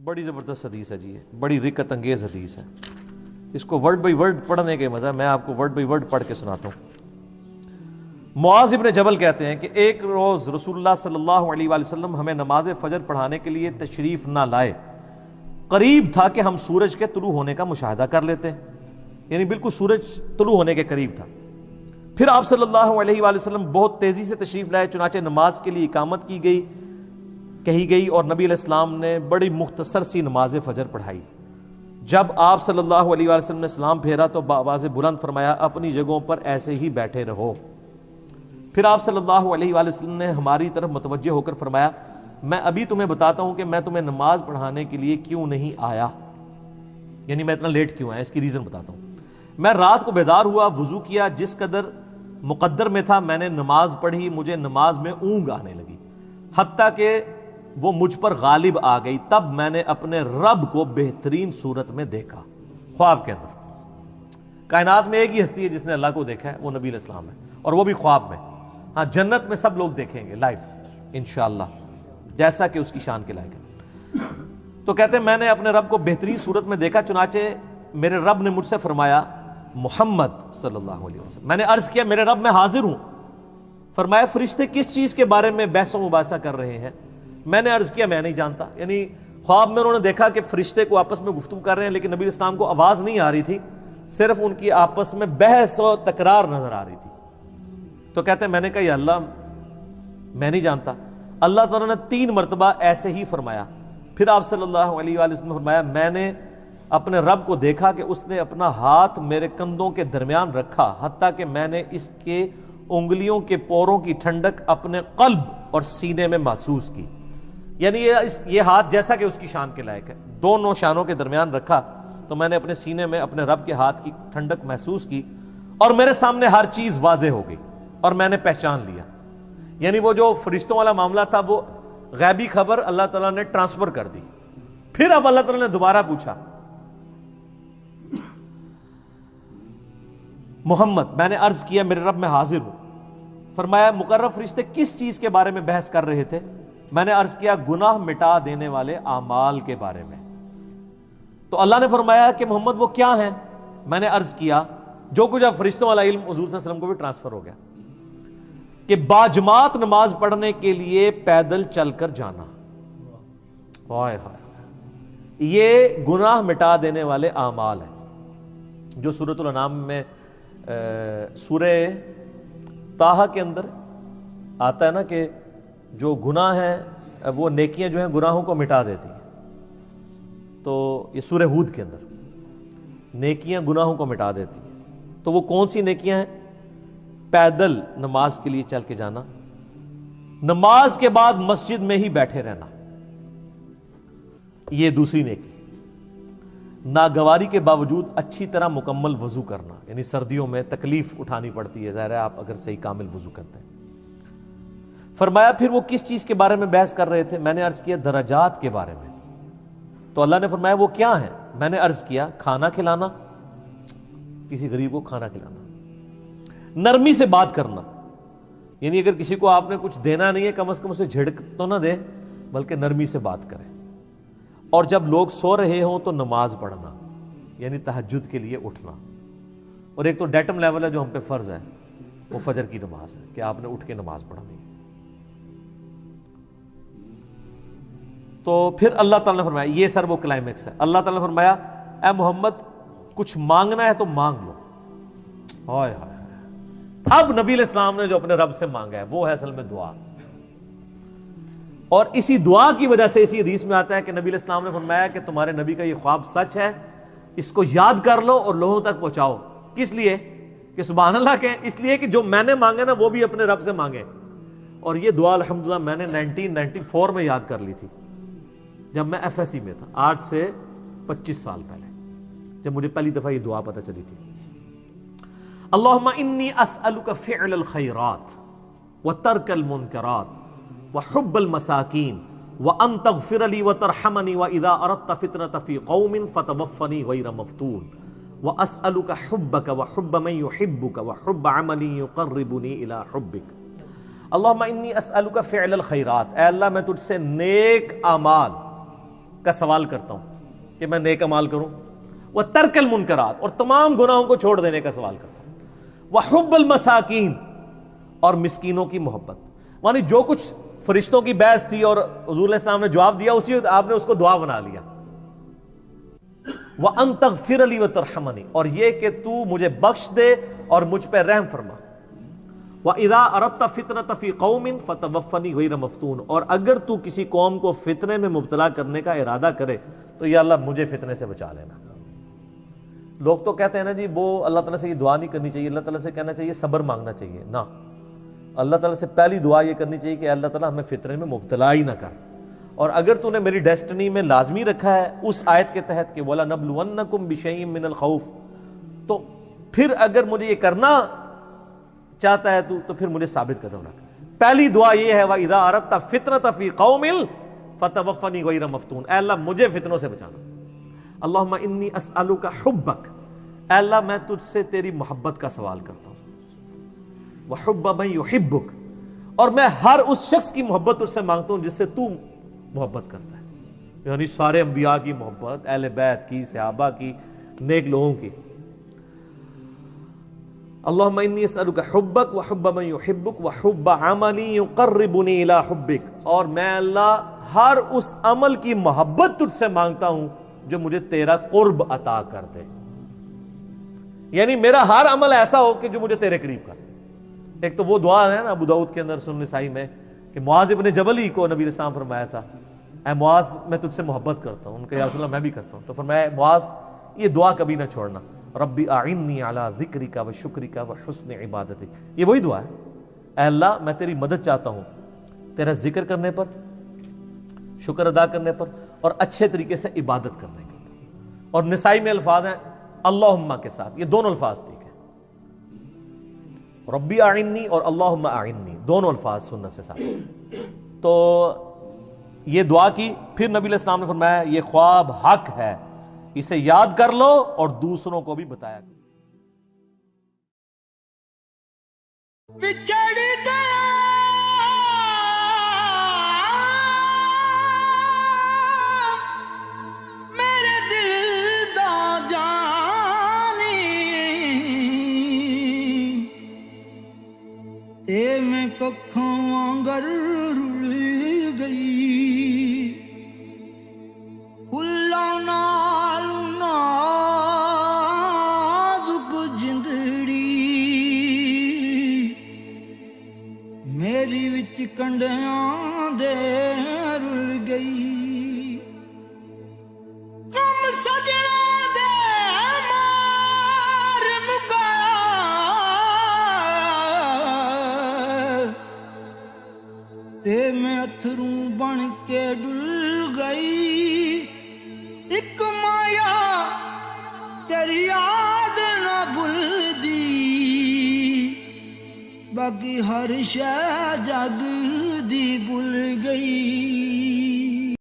بڑی زبردست حدیث ہے جی، بڑی رکت انگیز حدیث ہے. اس کو ورڈ بائی ورڈ پڑھنے کے مزہ، میں آپ کو ورڈ بائی ورڈ پڑھ کے سناتا ہوں. معاذ ابن جبل کہتے ہیں کہ ایک روز رسول اللہ صلی اللہ علیہ وآلہ وسلم ہمیں نماز فجر پڑھانے کے لیے تشریف نہ لائے. قریب تھا کہ ہم سورج کے طلوع ہونے کا مشاہدہ کر لیتے، یعنی بالکل سورج طلوع ہونے کے قریب تھا. پھر آپ صلی اللہ علیہ وآلہ وسلم بہت تیزی سے تشریف لائے، چنانچہ نماز کے لیے اقامت کہی گئی اور نبی علیہ السلام نے بڑی مختصر سی نماز فجر پڑھائی. جب آپ صلی اللہ علیہ وآلہ وسلم نے سلام پھیرا تو بآواز بلند فرمایا، اپنی جگہوں پر ایسے ہی بیٹھے رہو. پھر آپ صلی اللہ علیہ وآلہ وسلم نے ہماری طرف متوجہ ہو کر فرمایا، میں ابھی تمہیں بتاتا ہوں کہ میں تمہیں نماز پڑھانے کے لیے کیوں نہیں آیا، یعنی میں اتنا لیٹ کیوں آیا، اس کی ریزن بتاتا ہوں. میں رات کو بیدار ہوا، وضو کیا، جس قدر مقدر میں تھا میں نے نماز پڑھی. مجھے نماز میں اونگ آنے لگی، حتیٰ کہ وہ مجھ پر غالب آ گئی. تب میں نے اپنے رب کو بہترین صورت میں دیکھا، خواب کے اندر. کائنات میں ایک ہی ہستی ہے جس نے اللہ کو دیکھا ہے، وہ نبی علیہ السلام ہے، اور وہ بھی خواب میں. ہاں، جنت میں سب لوگ دیکھیں گے لائیو انشاءاللہ، جیسا کہ اس کی شان کے لائق ہے. تو کہتے ہیں میں نے اپنے رب کو بہترین صورت میں دیکھا، چنانچہ میرے رب نے مجھ سے فرمایا محمد صلی اللہ علیہ وسلم. میں نے عرض کیا میرے رب میں حاضر ہوں. فرمایا فرشتے کس چیز کے بارے میں بحث و مباحثہ کر رہے ہیں؟ میں نے عرض کیا میں نہیں جانتا. یعنی خواب میں انہوں نے دیکھا کہ فرشتے کو آپس میں گفتگو کر رہے ہیں، لیکن نبی علیہ السلام کو آواز نہیں آ رہی تھی، صرف ان کی آپس میں بحث و تکرار نظر آ رہی تھی. تو کہتے ہیں میں نے کہا یا اللہ میں نہیں جانتا. اللہ تعالیٰ نے 3 مرتبہ ایسے ہی فرمایا. پھر آپ صلی اللہ علیہ وآلہ وسلم نے فرمایا میں نے اپنے رب کو دیکھا کہ اس نے اپنا ہاتھ میرے کندھوں کے درمیان رکھا، حتیٰ کہ میں نے اس کے انگلیوں کے پوروں کی ٹھنڈک اپنے قلب اور سینے میں محسوس کی. یعنی یہ ہاتھ جیسا کہ اس کی شان کے لائق ہے، دونوں شانوں کے درمیان رکھا تو میں نے اپنے سینے میں اپنے رب کے ہاتھ کی ٹھنڈک محسوس کی، اور میرے سامنے ہر چیز واضح ہو گئی اور میں نے پہچان لیا. یعنی وہ جو فرشتوں والا معاملہ تھا وہ غیبی خبر اللہ تعالیٰ نے ٹرانسفر کر دی. پھر اب اللہ تعالیٰ نے دوبارہ پوچھا محمد، میں نے عرض کیا میرے رب میں حاضر ہوں. فرمایا مقرر فرشتے کس چیز کے بارے میں بحث کر رہے تھے؟ میں نے عرض کیا گناہ مٹا دینے والے اعمال کے بارے میں. تو اللہ نے فرمایا کہ محمد وہ کیا ہیں؟ میں نے عرض کیا جو کچھ اب فرشتوں والا علم حضور صلی اللہ علیہ وسلم کو بھی ٹرانسفر ہو گیا، کہ باجماعت نماز پڑھنے کے لیے پیدل چل کر جانا. ہائے ہائے، یہ گناہ مٹا دینے والے اعمال ہیں جو سورۃ الانعام میں سورہ طٰہٰ کے اندر آتا ہے نا کہ جو گناہ ہیں وہ نیکیاں جو ہیں گناہوں کو مٹا دیتی ہیں. تو یہ سورہ ہود کے اندر نیکیاں گناہوں کو مٹا دیتی ہیں. تو وہ کون سی نیکیاں ہیں؟ پیدل نماز کے لیے چل کے جانا، نماز کے بعد مسجد میں ہی بیٹھے رہنا، یہ دوسری نیکی. ناگواری کے باوجود اچھی طرح مکمل وضو کرنا، یعنی سردیوں میں تکلیف اٹھانی پڑتی ہے، ظاہر ہے آپ اگر صحیح کامل وضو کرتے ہیں. فرمایا پھر وہ کس چیز کے بارے میں بحث کر رہے تھے؟ میں نے عرض کیا درجات کے بارے میں. تو اللہ نے فرمایا وہ کیا ہیں؟ میں نے عرض کیا کھانا کھلانا، کسی غریب کو کھانا کھلانا، نرمی سے بات کرنا، یعنی اگر کسی کو آپ نے کچھ دینا نہیں ہے کم از کم اسے جھڑک تو نہ دے بلکہ نرمی سے بات کریں. اور جب لوگ سو رہے ہوں تو نماز پڑھنا، یعنی تہجد کے لیے اٹھنا. اور ایک تو ڈیٹم لیول ہے جو ہم پہ فرض ہے، وہ فجر کی نماز ہے کہ آپ نے اٹھ کے نماز پڑھنی. تو پھر اللہ تعالیٰ نے فرمایا یہ سر وہ کلائمیکس ہے. اللہ تعالیٰ نے فرمایا اے محمد کچھ مانگنا ہے تو مانگ لو. ہائے ہائے، اب نبی علیہ السلام نے جو اپنے رب سے مانگا ہے وہ ہے اصل میں دعا. اور اسی دعا کی وجہ سے اسی حدیث میں آتا ہے کہ نبی علیہ السلام نے فرمایا کہ تمہارے نبی کا یہ خواب سچ ہے، اس کو یاد کر لو اور لوگوں تک پہنچاؤ. کس لیے؟ کہ سبحان اللہ کہیں، اس لیے کہ جو میں نے مانگا نا وہ بھی اپنے رب سے مانگے. اور یہ دعا الحمدللہ میں نے 1994 میں یاد کر لی تھی جب میں ایف ایس سی میں تھا، آج سے 25 سال پہلے، جب مجھے پہلی دفعہ یہ دعا پتہ چلی تھی. اللہم انی اسألک فعل الخیرات وترک المنکرات وحب المساکین وان تغفر لی وترحمنی واذا اردت فتنة فی قوم فتوفنی غیر مفتون واسألک حبک وحب من یحبک وحب عمل یقربنی الی حبک. اللہم انی اسألک فعل الخیرات، اے اللہ میں تجھ سے نیک اعمال کا سوال کرتا ہوں کہ میں نیک اعمال کروں، وہ ترک المنکرات اور تمام گناہوں کو چھوڑ دینے کا سوال کرتا ہوں، وہ حب المساکین اور مسکینوں کی محبت. یعنی جو کچھ فرشتوں کی بحث تھی اور حضور علیہ السلام نے جواب دیا، اسی وقت آپ نے اس کو دعا بنا لیا. وَأَن تَغْفِرَ لِي وَتَرْحَمَنِي، اور یہ کہ تو مجھے بخش دے اور مجھ پہ رحم فرما. وَإِذَا أَرَدْتَ فِتْنَةَ فِي قَوْمٍ فَتَوَفَّنِي غَيْرَ مَفْتُونٍ، اور اگر تو کسی قوم کو فتنے میں مبتلا کرنے کا ارادہ کرے تو یا اللہ مجھے فتنے سے بچا لینا. لوگ تو کہتے ہیں نا جی وہ اللہ تعالیٰ سے یہ دعا نہیں کرنی چاہیے، اللہ تعالیٰ سے کہنا چاہیے صبر مانگنا چاہیے. نہ، اللہ تعالیٰ سے پہلی دعا یہ کرنی چاہیے کہ اللہ تعالیٰ ہمیں فتنے میں مبتلا ہی نہ کر. اور اگر تو نے میری ڈیسٹنی میں لازمی رکھا ہے اس آیت کے تحت کہ وَلَنَبْلُوَنَّكُمْ بِشَيْءٍ مِّنَ الْخَوْفِ، تو پھر اگر مجھے یہ کرنا چاہتا ہے تو پھر مجھے ثابت قدم رکھ. پہلی دعا یہ ہے وَإِذَا أَرَدْتَ فِتْنَةَ فِي قَوْمٍ فَتَوَفَّنِي غَيْرَ مَفْتُونٍ، اے اللہ مجھے فتنوں سے بچانا. اللہم انی اسألک حبک، اے اللہ میں تجھ سے تیری محبت کا سوال کرتا ہوں. وحب من یحبک، اور میں ہر اس شخص کی محبت تجھ سے مانگتا ہوں جس سے تو محبت کرتا ہے، یعنی سارے انبیاء کی محبت، اہل بیت کی، صحابہ کی، نیک لوگوں کی. اللہم انی اسألک حبک وحب من یحبک وحب عمل یقربنی الی حبک، اور میں اللہ ہر اس عمل کی محبت تجھ سے مانگتا ہوں جو مجھے تیرا قرب عطا کر دے. یعنی میرا ہر عمل ایسا ہو کہ جو مجھے تیرے قریب کر. ایک تو وہ دعا ہے نا ابو داؤد کے اندر سنن نسائی میں کہ معاذ ابن جبل ہی کو نبی علیہ السلام فرمایا تھا اے معاذ میں تجھ سے محبت کرتا ہوں. ان کا یا رسول اللہ میں بھی کرتا ہوں. تو فرمایا معاذ یہ دعا کبھی نہ چھوڑنا، ربی اعنی علی ذکرک و شکرک و حسن عبادتک. یہ وہی دعا ہے، اے اللہ میں تیری مدد چاہتا ہوں تیرا ذکر کرنے پر، شکر ادا کرنے پر، اور اچھے طریقے سے عبادت کرنے کے پر. اور نسائی میں الفاظ ہیں اللہم کے ساتھ، یہ دونوں الفاظ ٹھیک ہے، ربی اعنی اور اللہم اعنی دونوں الفاظ سنت سے ساتھ. تو یہ دعا کی، پھر نبی علیہ السلام نے فرمایا یہ خواب حق ہے، اسے یاد کر لو اور دوسروں کو بھی بتایا کرو. بچھڑ گیا میرے دل دا جانی، تے میں ککھاں وانگر رل گئی، پھلاں نال نازک جندڑی میری وچ کنڈیاں دے رل گئی. غم سجنا دے مار مکا تے میں اتھروں بن کے ڈل گئی. ایک مایا تیری یاد نہ بھلدی، باقی ہر شے جگ دی بھول گئی.